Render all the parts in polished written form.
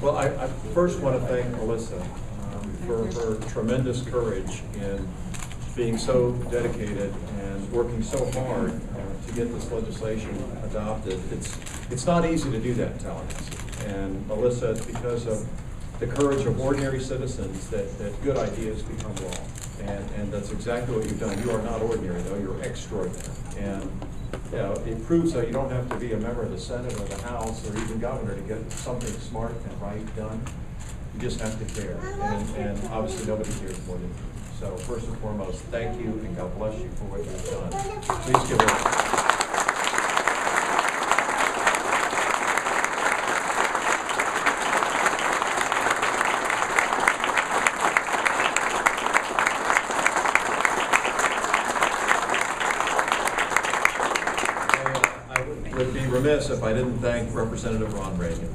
Well, I first want to thank Melissa for her tremendous courage in being so dedicated and working so hard to get this legislation adopted. It's not easy to do that in Tallahassee. And Melissa, it's because of the courage of ordinary citizens that good ideas become law. And that's exactly what you've done. You are not ordinary, though. You're extraordinary. And you know, it proves that you don't have to be a member of the Senate or the House or even governor to get something smart and right done. You just have to care. And obviously nobody cares more than you. So first and foremost, thank you and God bless you for what you've done. Please give it. Would be remiss if I didn't thank Representative Ron Reagan.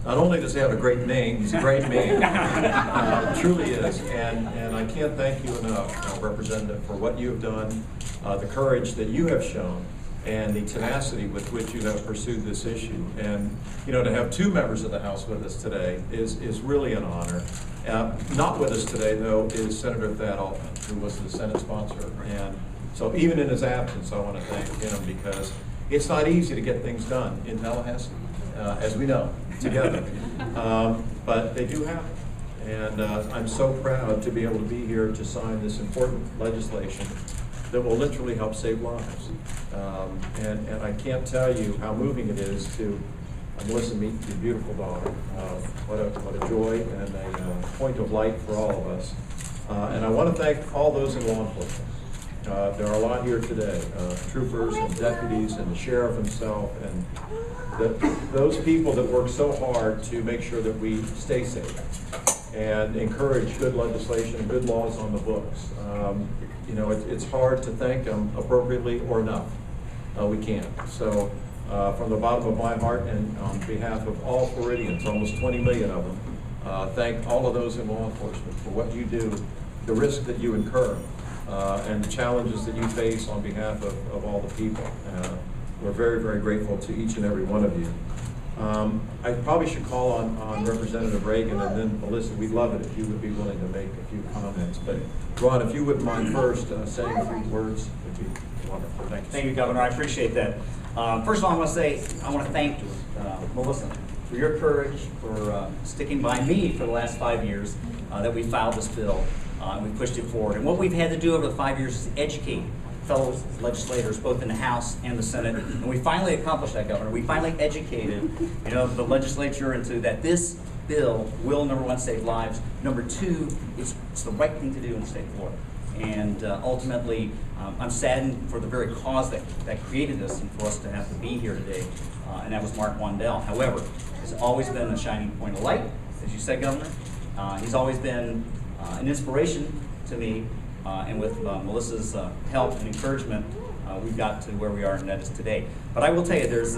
Not only does he have a great name, he's a great man. Truly is. And I can't thank you enough, Representative, for what you have done, the courage that you have shown, and the tenacity with which you have pursued this issue. And you know, to have two members of the House with us today is really an honor. Not with us today, though, is Senator Thad Altman, who was the Senate sponsor. And so even in his absence, I want to thank him because it's not easy to get things done in Tallahassee, as we know, together. But they do happen. And I'm so proud to be able to be here to sign this important legislation that will literally help save lives. And I can't tell you how moving it is to Melissa meet your beautiful daughter. What a joy and a point of light for all of us. And I want to thank all those in law enforcement. There are a lot here today, troopers and deputies and the sheriff himself, and those people that work so hard to make sure that we stay safe and encourage good legislation and good laws on the books. You know, it's hard to thank them appropriately or enough. We can't. So from the bottom of my heart and on behalf of all Floridians, almost 20 million of them, thank all of those in law enforcement for what you do, the risk that you incur, and the challenges that you face on behalf of all the people. We're very, very grateful to each and every one of you. I probably should call on Representative Reagan, and then Melissa, we'd love it if you would be willing to make a few comments. But Ron, if you wouldn't mind first saying a few words, would be wonderful. Thank you. Thank you, Governor. I appreciate that. First of all, I want to thank Melissa for your courage, for sticking by me for the last 5 years that we filed this bill. And we pushed it forward. And what we've had to do over the 5 years is educate fellow legislators, both in the House and the Senate. And we finally accomplished that, Governor. We finally educated, the legislature into that this bill will, number one, save lives. Number two, it's the right thing to do in the state of Florida. And ultimately, I'm saddened for the very cause that created this and for us to have to be here today. And that was Mark Wandall. However, he's always been a shining point of light, as you said, Governor. He's always been an inspiration to me, and with Melissa's help and encouragement, we've got to where we are, and that is today. But I will tell you, there's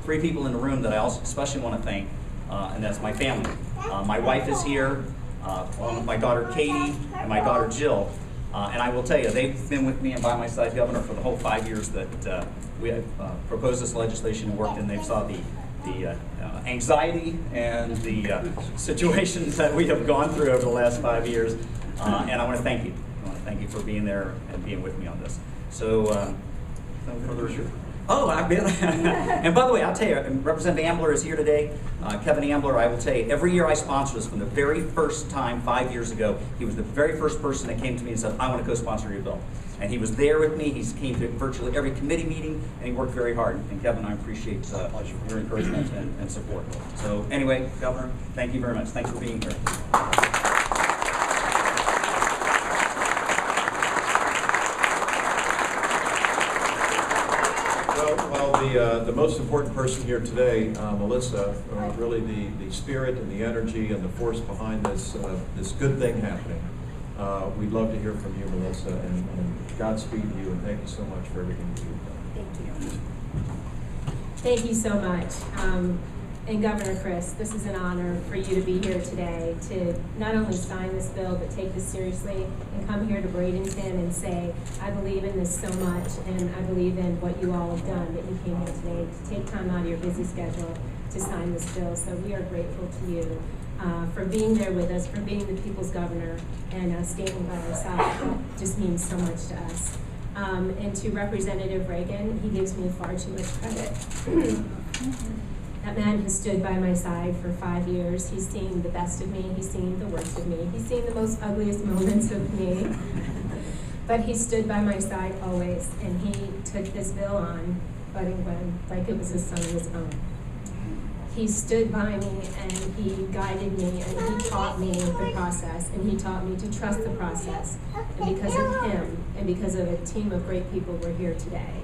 3 people in the room that I also especially want to thank, and that's my family. My wife is here, along with my daughter Katie and my daughter Jill, and I will tell you, they've been with me and by my side, Governor, for the whole 5 years that we have proposed this legislation and worked, and they've saw the anxiety and the situations that we have gone through over the last 5 years, and I want to thank you. I want to thank you for being there and being with me on this. So, no further ado. Oh, I've been. And by the way, I'll tell you, Representative Ambler is here today. Kevin Ambler, I will tell you, every year I sponsor this. From the very first time 5 years ago, he was the very first person that came to me and said, I want to co-sponsor your bill. And he was there with me. He came to virtually every committee meeting, and he worked very hard. And Kevin, I appreciate your encouragement and support. So anyway, Governor, thank you very much. Thanks for being here. Well, the most important person here today, Melissa, really the spirit and the energy and the force behind this good thing happening. We'd love to hear from you, Melissa, and Godspeed to you, and thank you so much for everything that you've done. Thank you so much. And Governor Crist, this is an honor for you to be here today to not only sign this bill, but take this seriously and come here to Bradenton and say, I believe in this so much, and I believe in what you all have done, that you came here today to take time out of your busy schedule to sign this bill. So we are grateful to you for being there with us, for being the people's governor, and standing by our side. That just means so much to us. And to Representative Reagan, he gives me far too much credit. That man has stood by my side for 5 years. He's seen the best of me. He's seen the worst of me. He's seen the most ugliest moments of me. But he stood by my side always, and he took this bill on, Bud and Gwen, like it was a son of his own. He stood by me, and he guided me, and he taught me the process, and he taught me to trust the process. And because of him, and because of a team of great people, we're here today.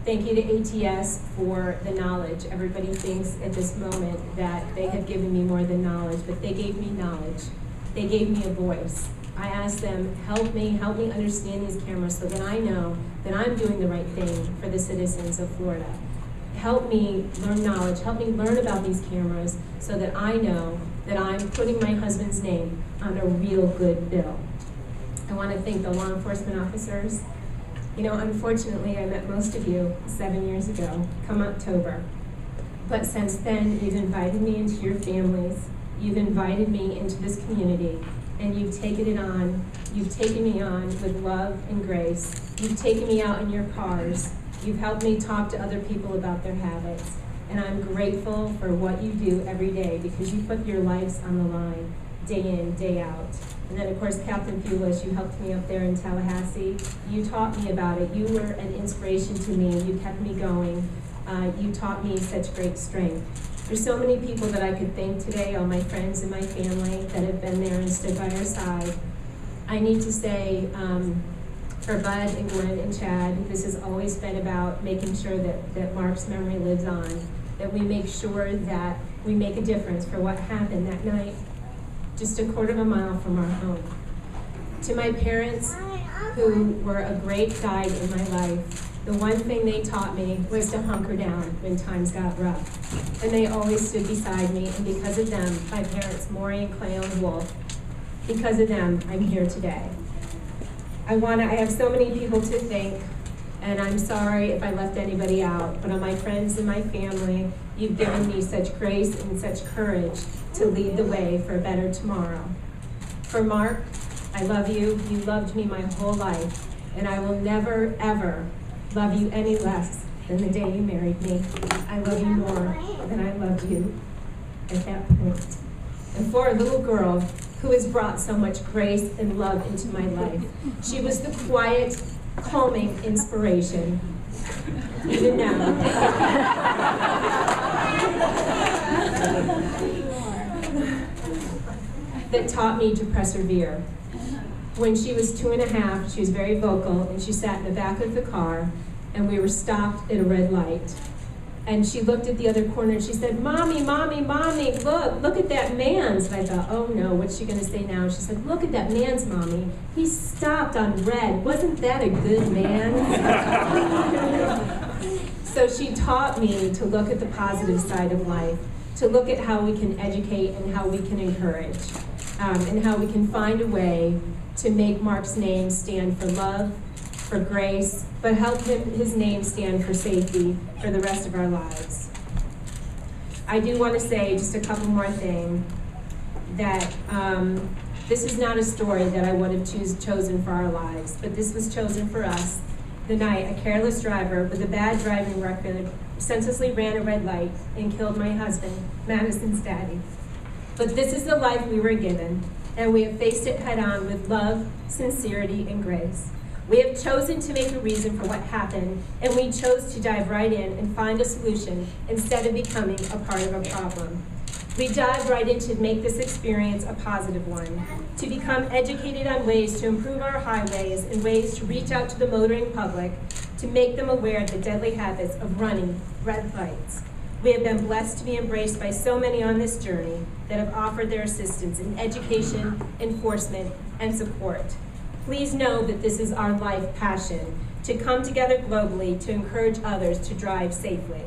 Thank you to ATS for the knowledge. Everybody thinks at this moment that they have given me more than knowledge, but they gave me knowledge. They gave me a voice. I asked them, help me understand these cameras so that I know that I'm doing the right thing for the citizens of Florida. Help me learn knowledge, help me learn about these cameras so that I know that I'm putting my husband's name on a real good bill. I want to thank the law enforcement officers. You know, unfortunately, I met most of you 7 years ago, come October. But since then, you've invited me into your families. You've invited me into this community, and you've taken it on. You've taken me on with love and grace. You've taken me out in your cars. You've helped me talk to other people about their habits. And I'm grateful for what you do every day because you put your lives on the line, day in, day out. And then, of course, Captain Pulis, you helped me up there in Tallahassee. You taught me about it. You were an inspiration to me. You kept me going. You taught me such great strength. There's so many people that I could thank today, all my friends and my family that have been there and stood by our side. I need to say, for Bud and Gwen and Chad, this has always been about making sure that Mark's memory lives on, that we make sure that we make a difference for what happened that night, just a quarter of a mile from our home. To my parents, who were a great guide in my life, the one thing they taught me was to hunker down when times got rough. And they always stood beside me, and because of them, my parents, Maury and Cleon Wolf, because of them, I'm here today. I have so many people to thank, and I'm sorry if I left anybody out, but on my friends and my family, you've given me such grace and such courage to lead the way for a better tomorrow. For Mark, I love you. You loved me my whole life, and I will never, ever love you any less than the day you married me. I love you more than I loved you at that point. And for a little girl who has brought so much grace and love into my life, she was the quiet, calming inspiration, even now. That taught me to persevere. When she was 2.5, she was very vocal, and she sat in the back of the car, and we were stopped at a red light. And she looked at the other corner and she said, "Mommy, Mommy, Mommy, look at that man's." And I thought, oh no, what's she gonna say now? She said, "Look at that man's, Mommy. He stopped on red. Wasn't that a good man?" So she taught me to look at the positive side of life, to look at how we can educate and how we can encourage, and how we can find a way to make Mark's name stand for love, for grace, but help his name stand for safety for the rest of our lives. I do want to say just a couple more things, that this is not a story that I would have chosen for our lives, but this was chosen for us. The night a careless driver with a bad driving record senselessly ran a red light and killed my husband, Madison's daddy. But this is the life we were given, and we have faced it head on with love, sincerity, and grace. We have chosen to make a reason for what happened, and we chose to dive right in and find a solution instead of becoming a part of a problem. We dived right in to make this experience a positive one, to become educated on ways to improve our highways and ways to reach out to the motoring public, to make them aware of the deadly habits of running red lights. We have been blessed to be embraced by so many on this journey that have offered their assistance in education, enforcement, and support. Please know that this is our life passion, to come together globally to encourage others to drive safely.